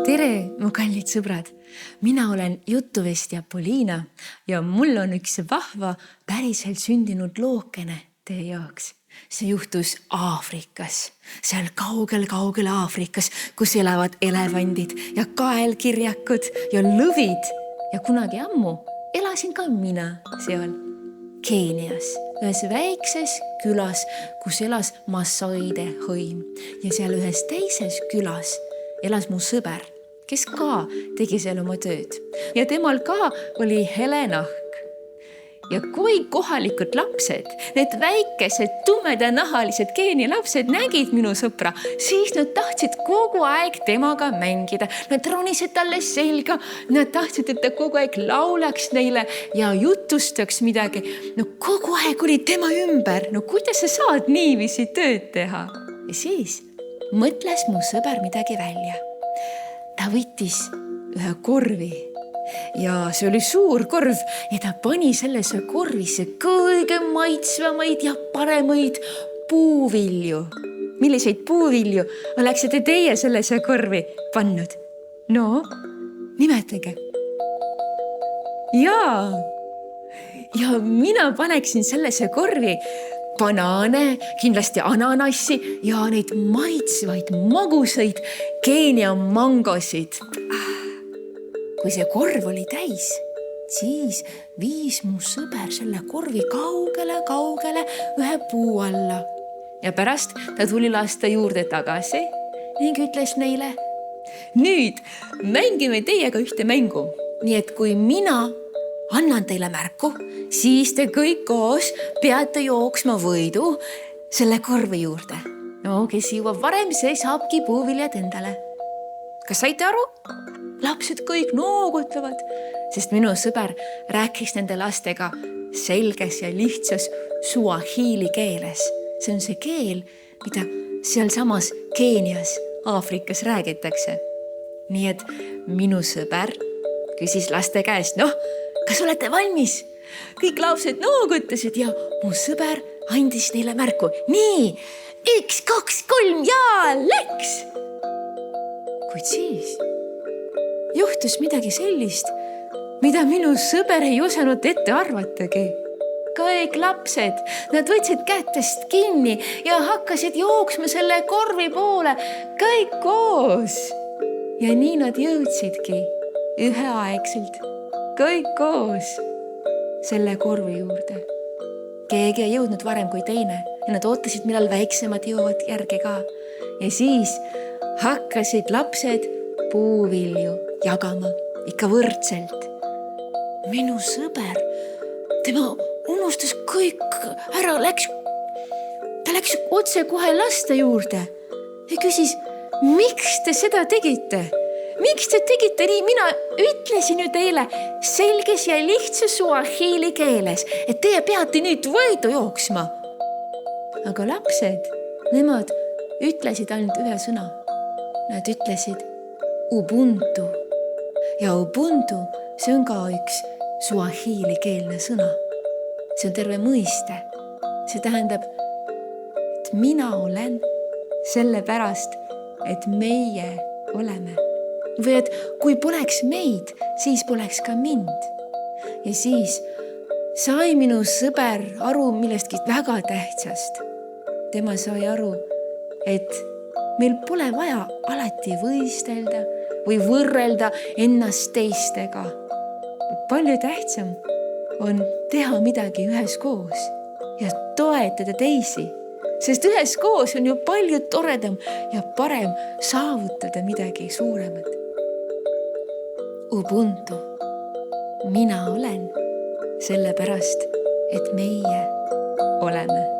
Tere, mu kallid sõbrad! Mina olen jutuvestja Poliina ja mul on üks vahva päriselt sündinud lookene teie jaoks. See juhtus Aafrikas, seal kaugel Aafrikas, kus elavad elevandid ja kaelkirjakud ja lõvid. Ja kunagi ammu elasin ka mina seal Keenias, ühes väikses külas, kus elas Masaide hõim. Ja seal ühes teises külas elas mu sõber, kes ka tegi seal oma tööd. Ja temal ka oli hele nahk. Ja kui kohalikud lapsed, need väikesed tumedanahalised Keenia lapsed nägid minu sõpra, siis nad tahtsid kogu aeg temaga mängida. Nad ronisid talle selga, nad tahtsid, et ta kogu aeg laulaks neile ja jutustaks midagi. No kogu aeg oli tema ümber. No kuidas sa saad niiviisi tööd teha? Ja siis mõtles mu sõber midagi välja. Ta võttis ühe korvi ja see oli suur korv ja ta pani sellesse korvisse kõige maitsvamaid ja paremaid puuvilju. Milliseid puuvilju oleksite teie sellesse korvi pannud? No, nimetage. Ja mina paneksin sellesse korvi banaane, kindlasti ananassi ja neid maitsvaid, magusaid Keenia mangosid. Kui see korv oli täis, siis viis mu sõber selle korvi kaugele ühe puu alla. Ja pärast ta tuli laste juurde tagasi ning ütles neile, nüüd mängime teiega ühte mängu. Nii et kui mina annan teile märku, siis te kõik koos peate jooksma võidu selle korvi juurde. No, kes jõuab varem, see saabki puuviljad endale. Kas saite aru? Lapsed kõik noogutavad, sest minu sõber rääkis nende lastega selges ja lihtsas suahiili keeles. See on see keel, mida seal samas Keenias, Aafrikas räägitakse. Nii et minu sõber küsis laste käest, kas olete valmis? Kõik lapsed noogutasid ja mu sõber andis neile märku. Nii, 1, 2, 3 ja läks! Kuid siis juhtus midagi sellist, mida minu sõber ei osanud ette arvatagi. Kõik lapsed, nad võtsid kätest kinni ja hakkasid jooksma selle korvi poole, kõik koos. Ja nii nad jõudsidki üheaegselt, kõik koos selle korvi juurde. Keegi ei jõudnud varem kui teine ja nad ootasid, millal väiksemad jõuavad järgi ka. Ja siis hakkasid lapsed puuvilju jagama ikka võrdselt. Minu sõber, tema unustas kõik ära, ta läks otse kohe laste juurde ja küsis, miks te seda tegite? Miks te tegite nii? Mina ütlesin ju teile selges ja lihtsas suahiili keeles, et teie peate nüüd võidu jooksma. Aga lapsed, nemad ütlesid ainult ühe sõna. Nad ütlesid Ubuntu. Ja Ubuntu, see on ka üks suahiili keelne sõna. See on terve mõiste. See tähendab, et mina olen sellepärast, et meie oleme. Või et kui poleks meid, siis poleks ka mind. Ja siis sai minu sõber aru millestki väga tähtsast. Tema sai aru, et meil pole vaja alati võistelda või võrrelda ennast teistega. Palju tähtsam on teha midagi üheskoos ja toetada teisi, sest üheskoos on ju palju toredam ja parem saavutada midagi suuremat. Ubuntu, mina olen sellepärast, et meie oleme.